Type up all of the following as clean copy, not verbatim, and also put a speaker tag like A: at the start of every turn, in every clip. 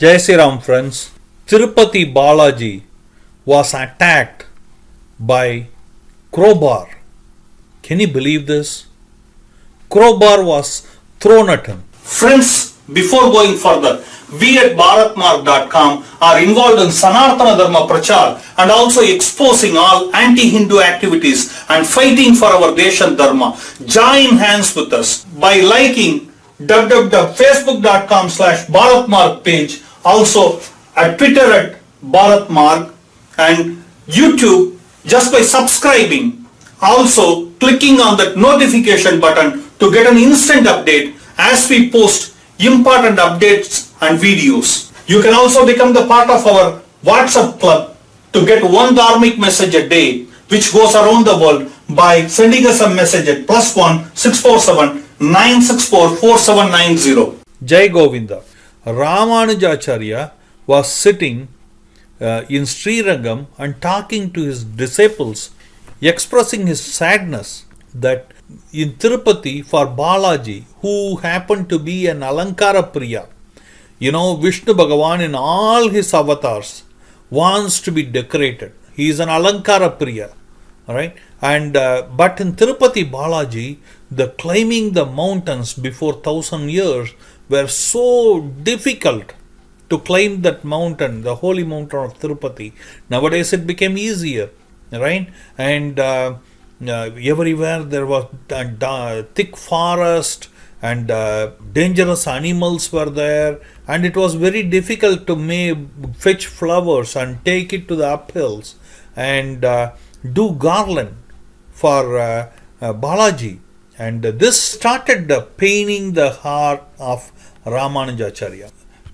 A: Jai Sri Ram friends, Tirupati Balaji was attacked by Crowbar. Can you believe this? Crowbar was thrown at him.
B: Friends, before going further, we at Marg are involved in Sanatana Dharma Prachar and also exposing all anti-Hindu activities and fighting for our Desha Dharma. Join hands with us by liking www.facebook.com/BharatMarg page, also at Twitter at BharatMarg, and YouTube just by subscribing, also clicking on that notification button to get an instant update as we post important updates and videos. You can also become the part of our WhatsApp club to get one dharmic message a day which goes around the world by sending us a message at +1 647 964 4790.
A: Jai Govinda. Ramanujacharya was sitting in Srirangam and talking to his disciples, expressing his sadness that in Tirupati for Balaji, who happened to be an Alankara Priya, Vishnu Bhagavan in all his avatars wants to be decorated. He is an Alankara Priya. Alright? And but in Tirupati Balaji, the climbing the mountains before 1000 years were so difficult to climb that mountain, the holy mountain of Tirupati. Nowadays it became easier, right? And everywhere there was thick forest and dangerous animals were there, and it was very difficult to fetch flowers and take it to the uphills and do garland for Balaji. And this started paining the heart of Ramanujacharya,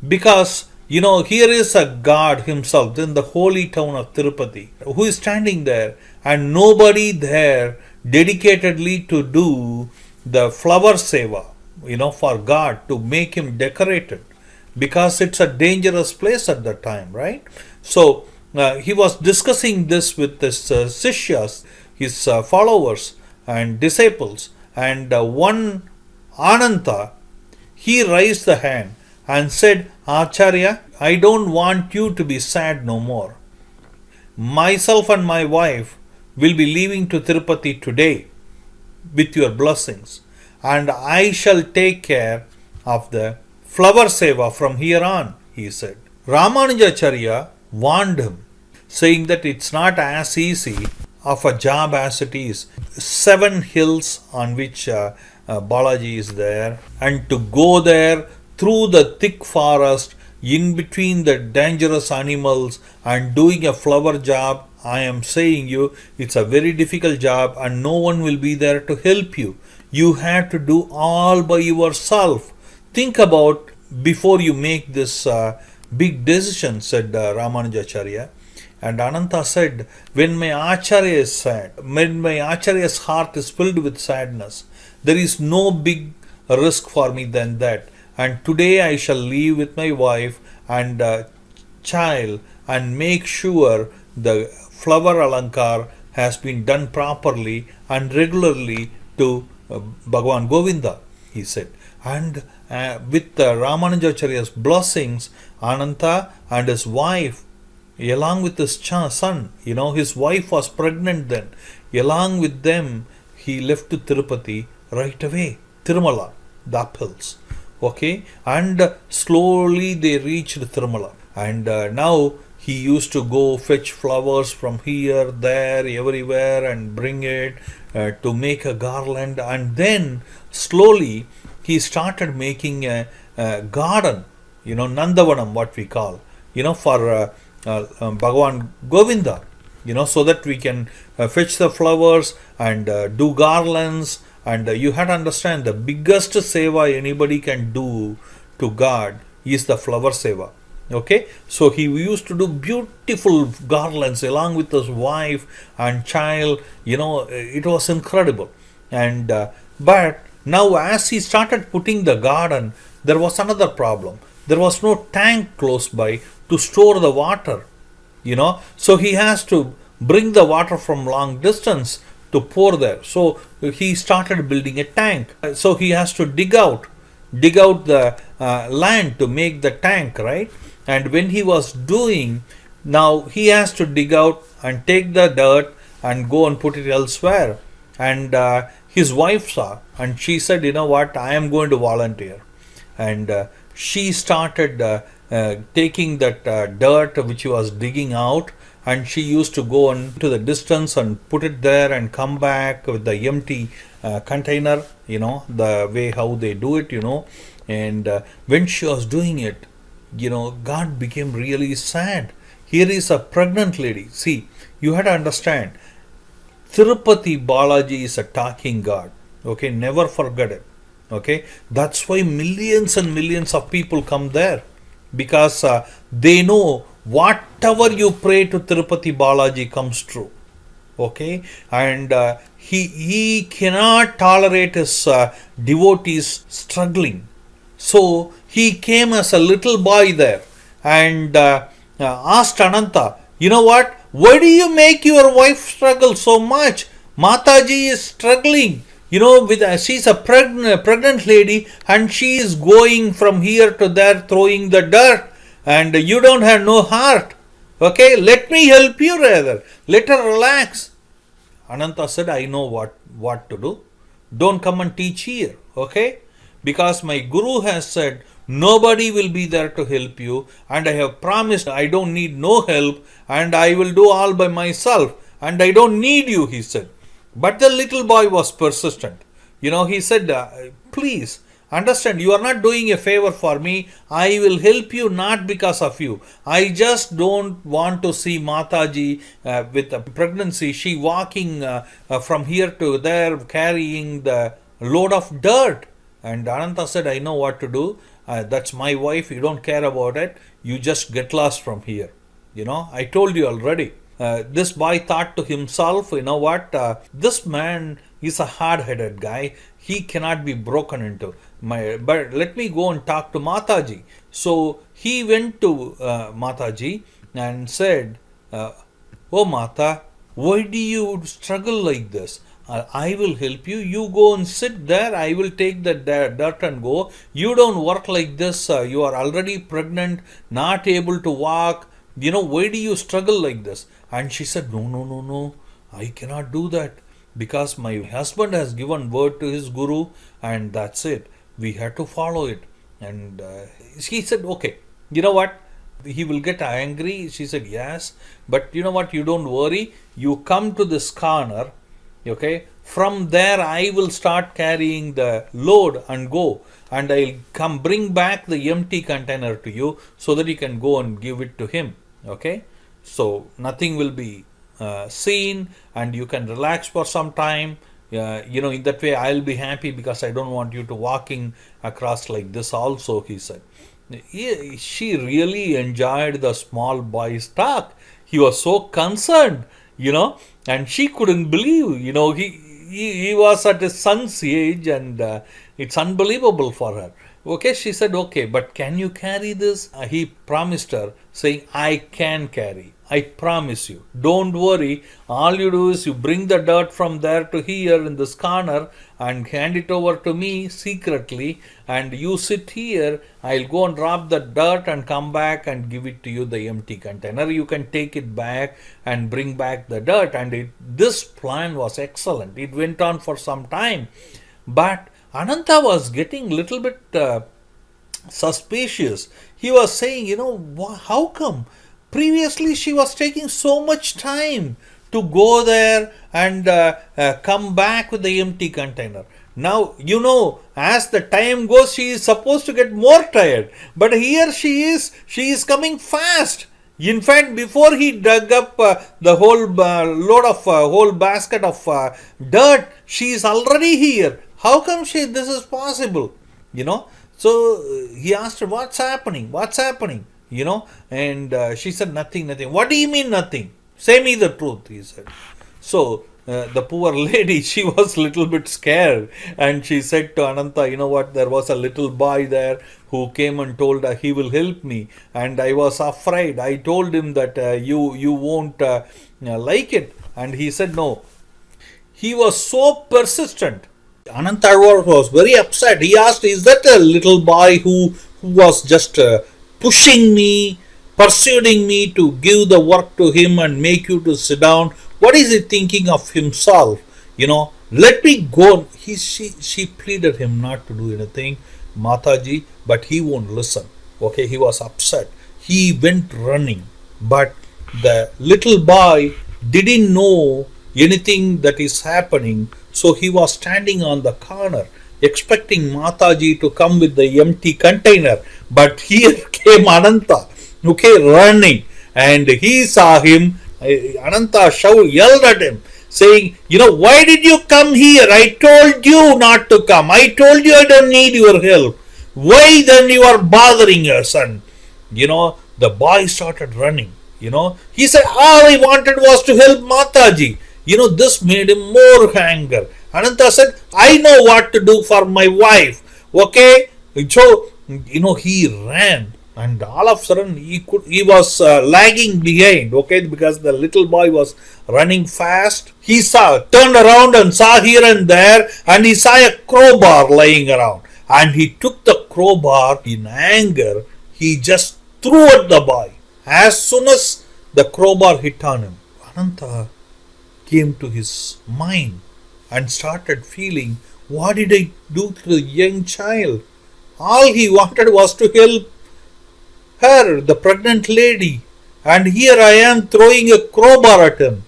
A: because here is a God himself in the holy town of Tirupati who is standing there, and nobody there dedicatedly to do the flower seva, for God, to make him decorated, because it's a dangerous place at that time, right? So he was discussing this with his sishyas, his followers and disciples, and one Ananta, he raised the hand and said, Acharya, I don't want you to be sad no more. Myself and my wife will be leaving to Tirupati today with your blessings, and I shall take care of the flower seva from here on, he said. Ramanujacharya warned him, saying that it's not as easy of a job as it is. 7 hills on which Balaji is there, and to go there through the thick forest, in between the dangerous animals, and doing a flower job, I am saying you, it's a very difficult job, and no one will be there to help you. You have to do all by yourself. Think about before you make this big decision, said Ramanujacharya. And Ananta said, when my Acharya is sad, when my Acharya's heart is filled with sadness, there is no big risk for me than that. And today I shall leave with my wife and child and make sure the flower alankar has been done properly and regularly to Bhagavan Govinda, he said. And with Ramanujacharya's blessings, Ananta and his wife, along with his son, his wife was pregnant then, along with them, he left to Tirupati right away, Tirumala, the uphills. Okay, and slowly they reached Tirumala, and now he used to go fetch flowers from here, there, everywhere, and bring it to make a garland. And then slowly he started making a garden, Nandavanam, what we call, for Bhagavan Govinda, so that we can fetch the flowers and do garlands. And you have to understand, the biggest seva anybody can do to God is the flower seva. Okay, so he used to do beautiful garlands along with his wife and child. It was incredible. And but now, as he started putting the garden, there was another problem. There was no tank close by to store the water. So he has to bring the water from long distance to pour there. So he started building a tank. So he has to dig out the land to make the tank, right? And when he was doing, now he has to dig out and take the dirt and go and put it elsewhere. And his wife saw, and she said, you know what, I am going to volunteer. And she started taking that dirt which he was digging out, and she used to go into the distance and put it there and come back with the empty container, the way how they do it, and when she was doing it, God became really sad. Here is a pregnant lady. See, you had to understand, Tirupati Balaji is a talking God. Okay, never forget it. Okay, that's why millions and millions of people come there, because they know whatever you pray to Tirupati Balaji comes true. Okay, and he cannot tolerate his devotees struggling. So he came as a little boy there and asked Ananta, you know what, why do you make your wife struggle so much? Mataji is struggling, she's a pregnant lady, and she is going from here to there throwing the dirt, and you don't have no heart. Okay, let me help you rather. Let her relax. Ananta said, I know what to do. Don't come and teach here. Okay, because my guru has said nobody will be there to help you, and I have promised I don't need no help, and I will do all by myself, and I don't need you, he said. But the little boy was persistent. He said, please understand, you are not doing a favor for me. I will help you not because of you. I just don't want to see Mataji with a pregnancy. She walking from here to there carrying the load of dirt. And Ananta said, I know what to do. That's my wife. You don't care about it. You just get lost from here. I told you already. This boy thought to himself, this man is a hard-headed guy. He cannot be broken into. But let me go and talk to Mataji. So he went to Mataji and said, oh Mata, why do you struggle like this? I will help you. You go and sit there. I will take the dirt and go. You don't work like this. You are already pregnant, not able to walk. Why do you struggle like this? And she said, no. I cannot do that, because my husband has given word to his guru, and that's it. We have to follow it. And he said, okay, you know what? He will get angry. She said, yes. But you know what? You don't worry. You come to this corner. Okay, from there I will start carrying the load and go, and I'll come bring back the empty container to you so that you can go and give it to him. Okay, so nothing will be seen, and you can relax for some time. In that way I'll be happy, because I don't want you to walking across like this also, he said. She really enjoyed the small boy's talk. He was so concerned, and she couldn't believe, he was at his son's age, and it's unbelievable for her. Okay, she said, okay, but can you carry this? He promised her, saying, I can carry. I promise you. Don't worry. All you do is you bring the dirt from there to here in this corner and hand it over to me secretly, and you sit here. I'll go and drop the dirt and come back and give it to you, the empty container. You can take it back and bring back the dirt. And this plan was excellent. It went on for some time. But Ananta was getting a little bit suspicious. He was saying, how come? Previously, she was taking so much time to go there and come back with the empty container. Now, as the time goes, she is supposed to get more tired. But here she is coming fast. In fact, before he dug up the whole load of whole basket of dirt, she is already here. How come this is possible? So he asked her, what's happening? And she said, nothing. What do you mean nothing? Say me the truth, he said. So the poor lady, she was a little bit scared, and she said to Ananta, there was a little boy there who came and told her he will help me, and I was afraid. I told him that you won't like it, and he said no. He was so persistent. Ananta was very upset. He asked, is that a little boy who was just pushing me, persuading me to give the work to him and make you to sit down. What is he thinking of himself? Let me go. She pleaded him not to do anything, Mataji, but he won't listen. Okay, he was upset. He went running, but the little boy didn't know anything that is happening, so he was standing on the corner expecting Mataji to come with the empty container. But here came Ananta, running, and he saw him. Ananta yelled at him, saying, why did you come here? I told you not to come. I told you I don't need your help. Why then you are bothering your son? The boy started running. He said, all I wanted was to help Mataji. This made him more anger. Ananta said, I know what to do for my wife. Okay? So, he ran. And all of a sudden, he was lagging behind, okay, because the little boy was running fast. He turned around and saw here and there, and he saw a crowbar lying around. And he took the crowbar in anger. He just threw at the boy. As soon as the crowbar hit on him, Ananta came to his mind and started feeling, what did I do to the young child? All he wanted was to help her, the pregnant lady, and here I am throwing a crowbar at him.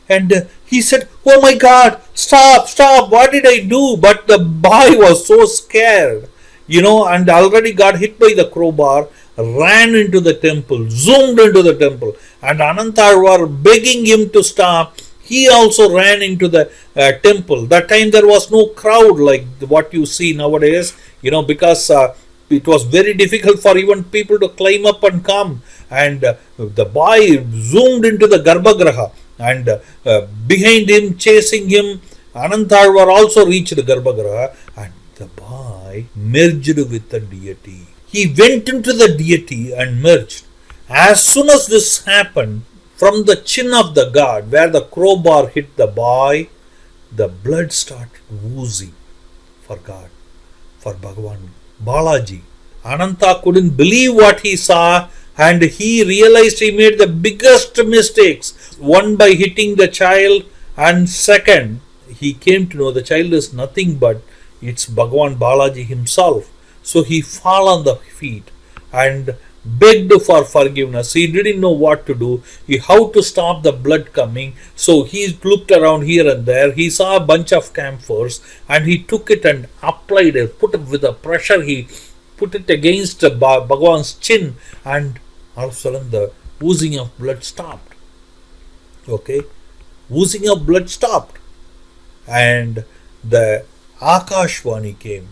A: And he said, oh my God, stop, what did I do? But the boy was so scared, and already got hit by the crowbar, ran into the temple, zoomed into the temple, and Ananta were begging him to stop. He also ran into the temple. That time there was no crowd like what you see nowadays, because it was very difficult for even people to climb up and come. And the boy zoomed into the Garbhagriha, and behind him, chasing him, Anantarvar also reached the Garbhagriha, and the boy merged with the deity. He went into the deity and merged. As soon as this happened, from the chin of the god, where the crowbar hit the boy, the blood started oozing for God, for Bhagavan Balaji. Ananta couldn't believe what he saw, and he realized he made the biggest mistakes. One, by hitting the child, and second, he came to know the child is nothing but it's Bhagavan Balaji himself. So he fell on the feet and begged for forgiveness. He didn't know what to do, how to stop the blood coming. So he looked around here and there. He saw a bunch of camphors, and he took it and applied it, put it with a pressure. He put it against Bhagavan's chin, and all of a sudden the oozing of blood stopped. Okay, oozing of blood stopped, and the Akashvani came.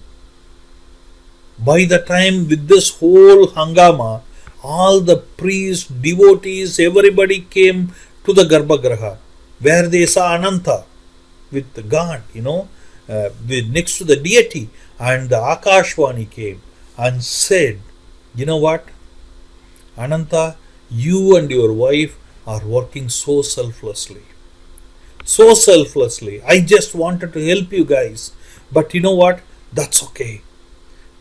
A: By the time with this whole hangama, all the priests, devotees, everybody came to the Garbhagriha, where they saw Ananta with the God, next to the deity. And the Akashvani came and said, you know what, Ananta, you and your wife are working so selflessly. So selflessly. I just wanted to help you guys. But you know what? That's okay.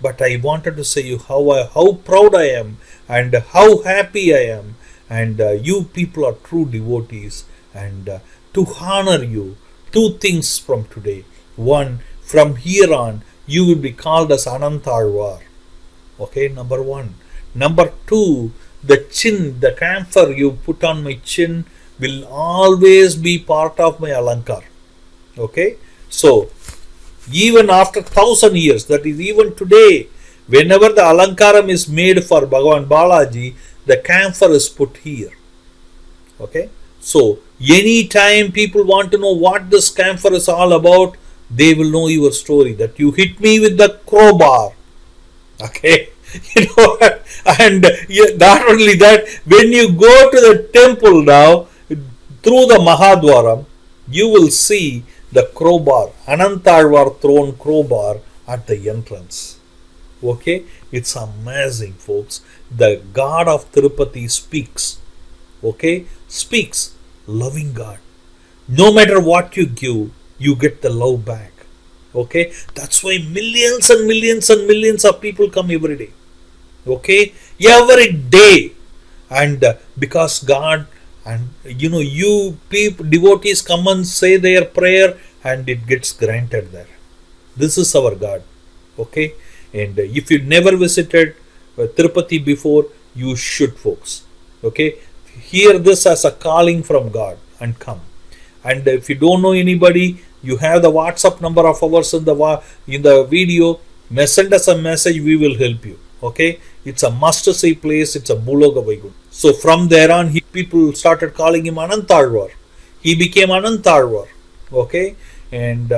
A: But I wanted to say you how proud I am and how happy I am, and you people are true devotees, and to honor you, two things from today. One, from here on you will be called as Anantarvar. Okay, number one. Number two, the chin, the camphor you put on my chin will always be part of my alankar. Okay, so even after 1,000 years, that is even today, whenever the alankaram is made for Bhagavan Balaji, the camphor is put here. Okay, so anytime people want to know what this camphor is all about, they will know your story, that you hit me with the crowbar. Okay, and not only that, when you go to the temple now, through the Mahadwaram, you will see the crowbar, Anantarvar thrown crowbar at the entrance. Okay, it's amazing, folks. The God of Tirupati speaks. Okay, speaks, loving God. No matter what you give, you get the love back. Okay, that's why millions and millions and millions of people come every day. Okay, every day. And because God, and you people, devotees come and say their prayer, and it gets granted there. This is our God. Okay. And if you never visited Tirupati before, you should, folks. Okay. Hear this as a calling from God and come. And if you don't know anybody, you have the WhatsApp number of ours in the video. Send us a message, we will help you. Okay. It's a must-see place. It's a Buloga Vaigun. So from there on, people started calling him Anantarvar. He became Anantarvar. Okay. And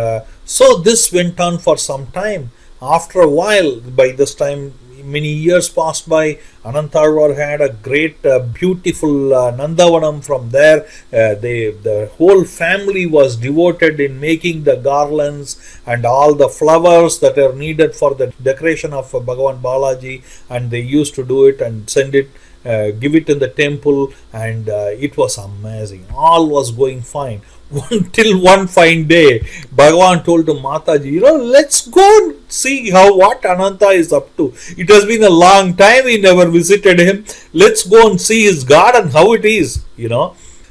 A: so this went on for some time. After a while, by this time, many years passed by. Anantarvar had a great, beautiful Nandavanam. From there. The whole family was devoted in making the garlands and all the flowers that are needed for the decoration of Bhagavan Balaji, and they used to do it and send it, give it in the temple, and it was amazing. All was going fine. Until one fine day, Bhagavan told to Mataji, let's go and see what Ananta is up to. It has been a long time, we never visited him. Let's go and see his garden, how it is.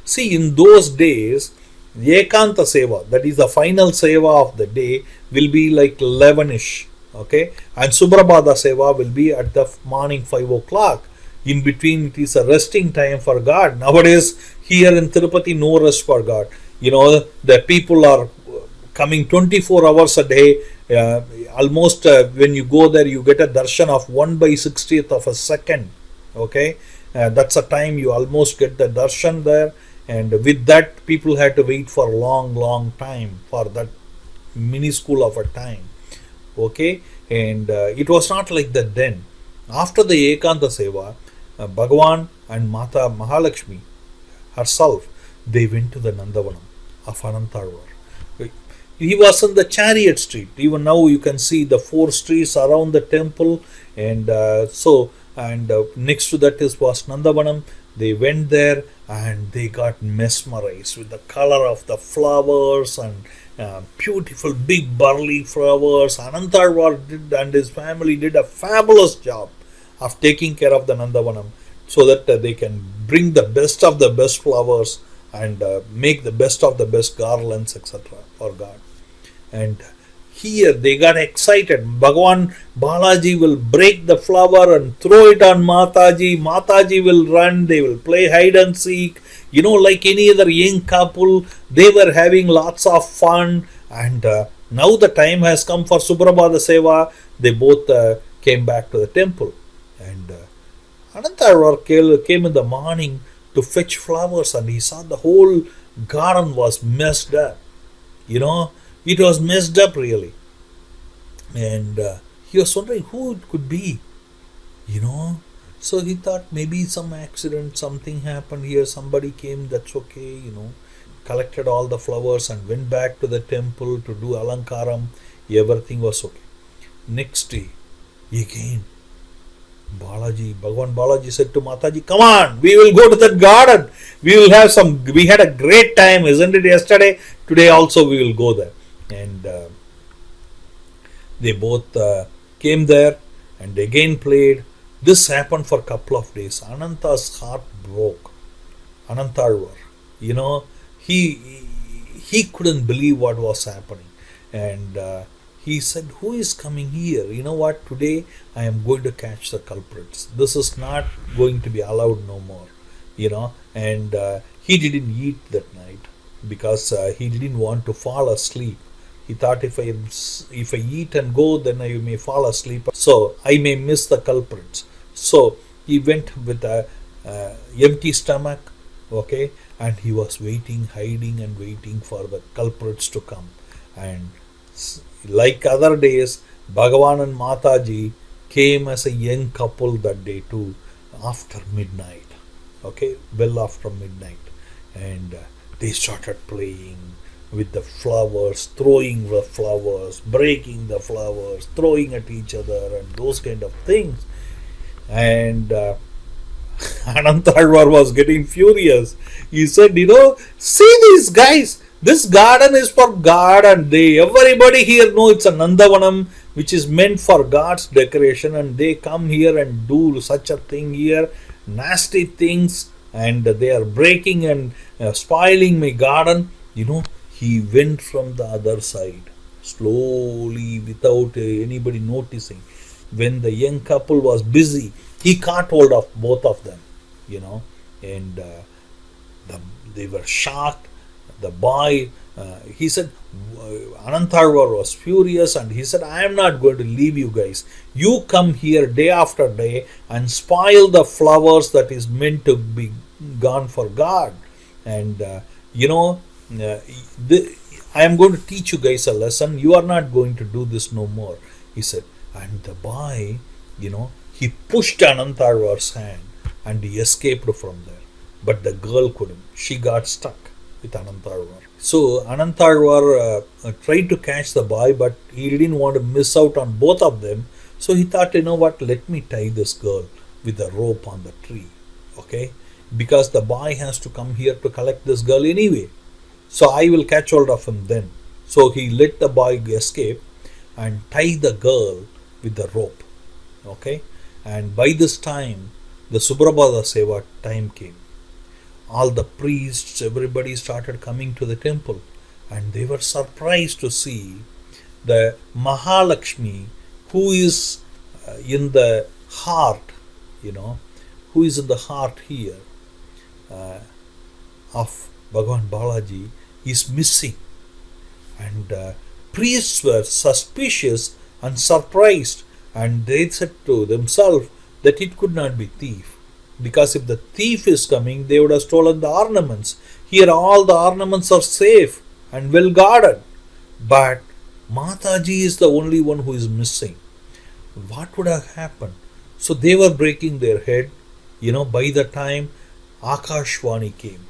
A: See, in those days, Ekanta Seva, that is the final Seva of the day, will be like 11ish. Okay, and Subrabhada Seva will be at the morning 5 o'clock. In between, it is a resting time for God. Nowadays, here in Tirupati, no rest for God. The people are coming 24 hours a day. Almost when you go there, you get a darshan of 1/60th of a second. Okay, that's a time you almost get the darshan there. And with that, people had to wait for a long time for that minuscule of a time. Okay, and it was not like that then. After the Ekanta Seva, Bhagavan and Mata Mahalakshmi herself, they went to the Nandavanam of Anantarvar. He was in the Chariot Street. Even now you can see the 4 streets around the temple, and next to that was Nandavanam. They went there and they got mesmerized with the color of the flowers and beautiful big burly flowers. Anantarvar and his family did a fabulous job of taking care of the Nandavanam, so that they can bring the best of the best flowers and make the best of the best garlands, etc. for God. And here they got excited. Bhagavan Balaji will break the flower and throw it on Mataji. Mataji will run. They will play hide and seek. Like any other young couple, they were having lots of fun. And now the time has come for Subrabhada Seva. They both came back to the temple. And Anantarvar came in the morning to fetch flowers, and he saw the whole garden was messed up. It was messed up really. And he was wondering who it could be. So he thought maybe some accident, something happened here, somebody came, that's okay, collected all the flowers and went back to the temple to do alankaram. Everything was okay. Next day, again, Bhagavan Balaji said to Mataji, come on, we will go to that garden. We had a great time, isn't it, yesterday? Today also we will go there. And they both came there and again played. This happened for a couple of days. Ananta's heart broke. Anantarvar, he couldn't believe what was happening. And he said, who is coming here? You know what? Today I am going to catch the culprits. This is not going to be allowed no more. And he didn't eat that night because he didn't want to fall asleep. He thought if I eat and go, then I may fall asleep. So I may miss the culprits. So he went with a empty stomach, okay, and he was waiting, hiding and waiting for the culprits to come. And like other days, Bhagavan and Mataji came as a young couple that day too, after midnight, okay, well after midnight. And they started playing with the flowers, throwing the flowers, breaking the flowers, throwing at each other and those kind of things. And Anantarvar was getting furious. He said, see these guys, this garden is for God, and everybody here know it's a Nandavanam. which is meant for God's decoration, and they come here and do such a thing here, nasty things, and they are breaking and spoiling my garden. He went from the other side, slowly, without anybody noticing. When the young couple was busy, he caught hold of both of them, and they were shocked. The boy, he said, Anantarvar was furious, and he said, I am not going to leave you guys. You come here day after day and spoil the flowers that is meant to be gone for God. And, I am going to teach you guys a lesson. You are not going to do this no more, he said. And the boy, he pushed Anantarvar's hand and he escaped from there. But the girl couldn't. She got stuck with Anantarvar. So Anantarvar tried to catch the boy, but he didn't want to miss out on both of them. So he thought, let me tie this girl with a rope on the tree. Okay? Because the boy has to come here to collect this girl anyway. So I will catch hold of him then. So he let the boy escape and tie the girl with the rope. Okay? And by this time, the Subrabhada Seva time came. All the priests, everybody started coming to the temple, and they were surprised to see the Mahalakshmi, who is in the heart, who is in the heart here of Bhagavan Balaji, is missing. And priests were suspicious and surprised, and they said to themselves that it could not be thief. Because if the thief is coming, they would have stolen the ornaments. Here all the ornaments are safe and well guarded. But Mataji is the only one who is missing. What would have happened? So they were breaking their head. By the time Akashvani came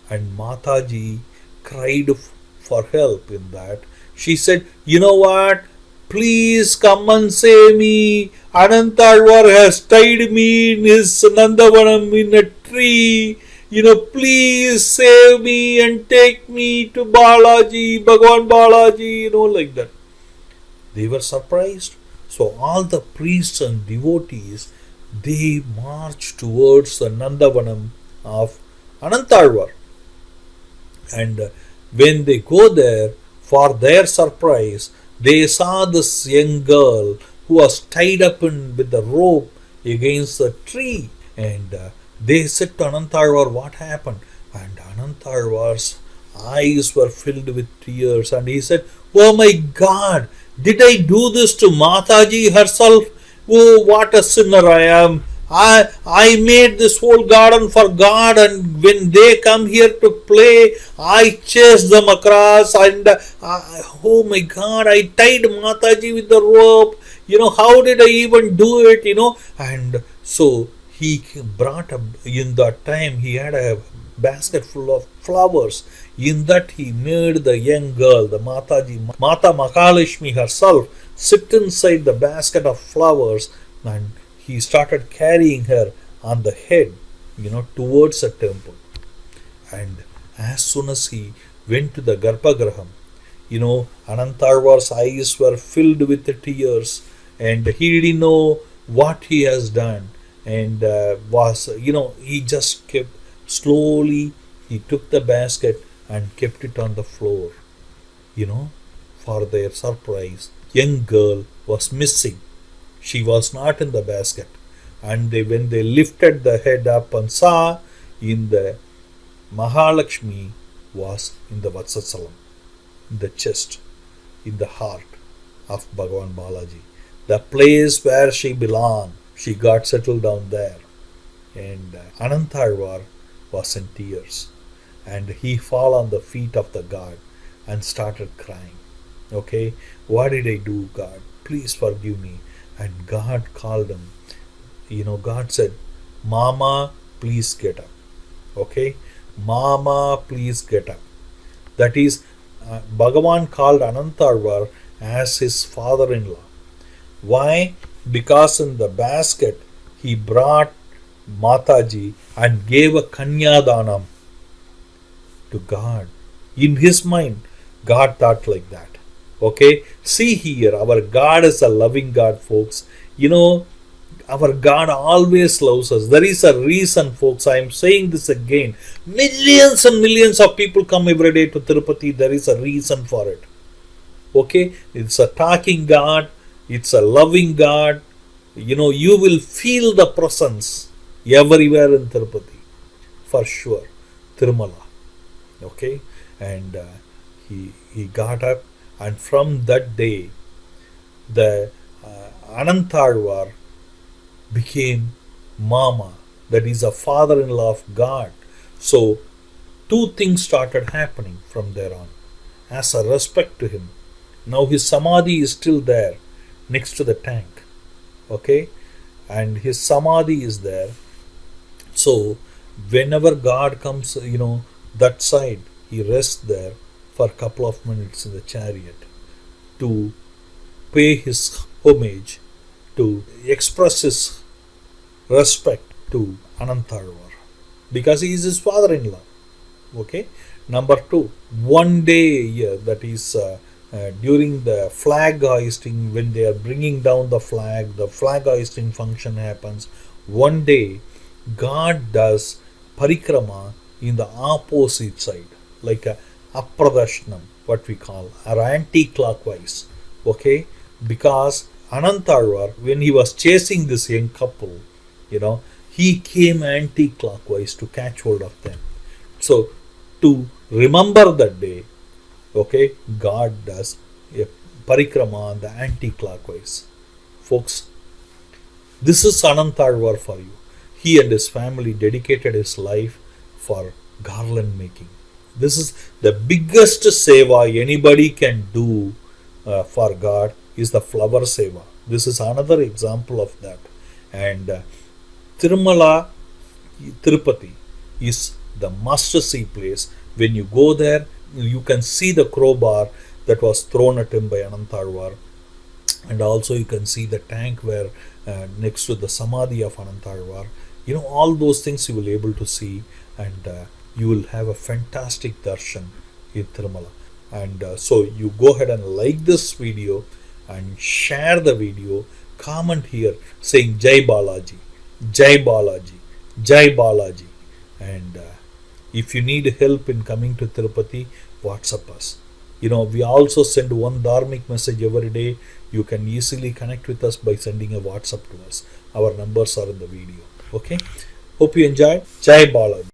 A: and Mataji cried for help in that, she said, what? Please come and save me. Anantarvar has tied me in his Nandavanam in a tree. Please save me and take me to Balaji, Bhagavan Balaji, like that. They were surprised. So all the priests and devotees, they marched towards the Nandavanam of Anantarvar. And when they go there, for their surprise, they saw this young girl who was tied up with the rope against the tree. And they said to Anantarvar, what happened? And Anantarvar's eyes were filled with tears. And he said, oh my God, did I do this to Mataji herself? Oh, what a sinner I am. I made this whole garden for God, and when they come here to play, I chase them across, and oh my God, I tied Mataji with the rope. How did I even do it? And so he brought in that time, he had a basket full of flowers. In that he made the young girl, the Mata Mahalakshmi herself, sit inside the basket of flowers, and he started carrying her on the head, towards the temple. And as soon as he went to the Garbhagraham, Anantarvar's eyes were filled with tears, and he didn't know what he has done. And he just kept slowly, he took the basket and kept it on the floor. For their surprise, young girl was missing. She was not in the basket. And when they lifted the head up and saw, in the Mahalakshmi was in the Vatsasalam, in the chest, in the heart of Bhagavan Balaji. The place where she belonged, she got settled down there. And Anantarvar was in tears. And he fell on the feet of the God and started crying. Okay, what did I do, God? Please forgive me. And God called him. God said, Mama, please get up. Okay, Mama, please get up. That is, Bhagavan called Anantarvar as his father-in-law. Why? Because in the basket he brought Mataji and gave a Kanyadanam to God. In his mind, God thought like that. Okay, see here, our God is a loving God, folks. Our God always loves us. There is a reason, folks. I am saying this again. Millions and millions of people come every day to Tirupati. There is a reason for it. Okay, it's a talking God, it's a loving God. You will feel the presence everywhere in Tirupati, for sure. Tirumala. Okay, and he got up, and from that day, the Anantalvar became Mama, that is a father-in-law of God. So, two things started happening from there on. As a respect to him, now his samadhi is still there next to the tank. Okay, and his samadhi is there. So, whenever God comes, that side, he rests there for a couple of minutes in the chariot to pay his homage, to express his respect to Anantalvar, because he is his father-in-law. Okay. Number two, one day a year, that is during the flag hoisting, when they are bringing down the flag hoisting function happens. One day, God does parikrama in the opposite side, like a apradashnam, what we call, or anti-clockwise. Okay, because Anantalvar, when he was chasing this young couple, he came anti-clockwise to catch hold of them. So, to remember that day, okay, God does a parikrama on the anti-clockwise. Folks, this is Anantalvar for you. He and his family dedicated his life for garland making. This is the biggest seva anybody can do for God, is the flower seva. This is another example of that. And Tirumala, Tirupati is the must-see place. When you go there, you can see the crowbar that was thrown at him by Anantalvar, and also you can see the tank where next to the samadhi of Anantalvar. All those things you will be able to see, and you will have a fantastic darshan in Tirumala. And so you go ahead and like this video and share the video. Comment here saying Jai Balaji, Jai Balaji, Jai Balaji. And if you need help in coming to Tirupati, WhatsApp us. We also send one dharmic message every day. You can easily connect with us by sending a WhatsApp to us. Our numbers are in the video. Okay. Hope you enjoy. Jai Balaji.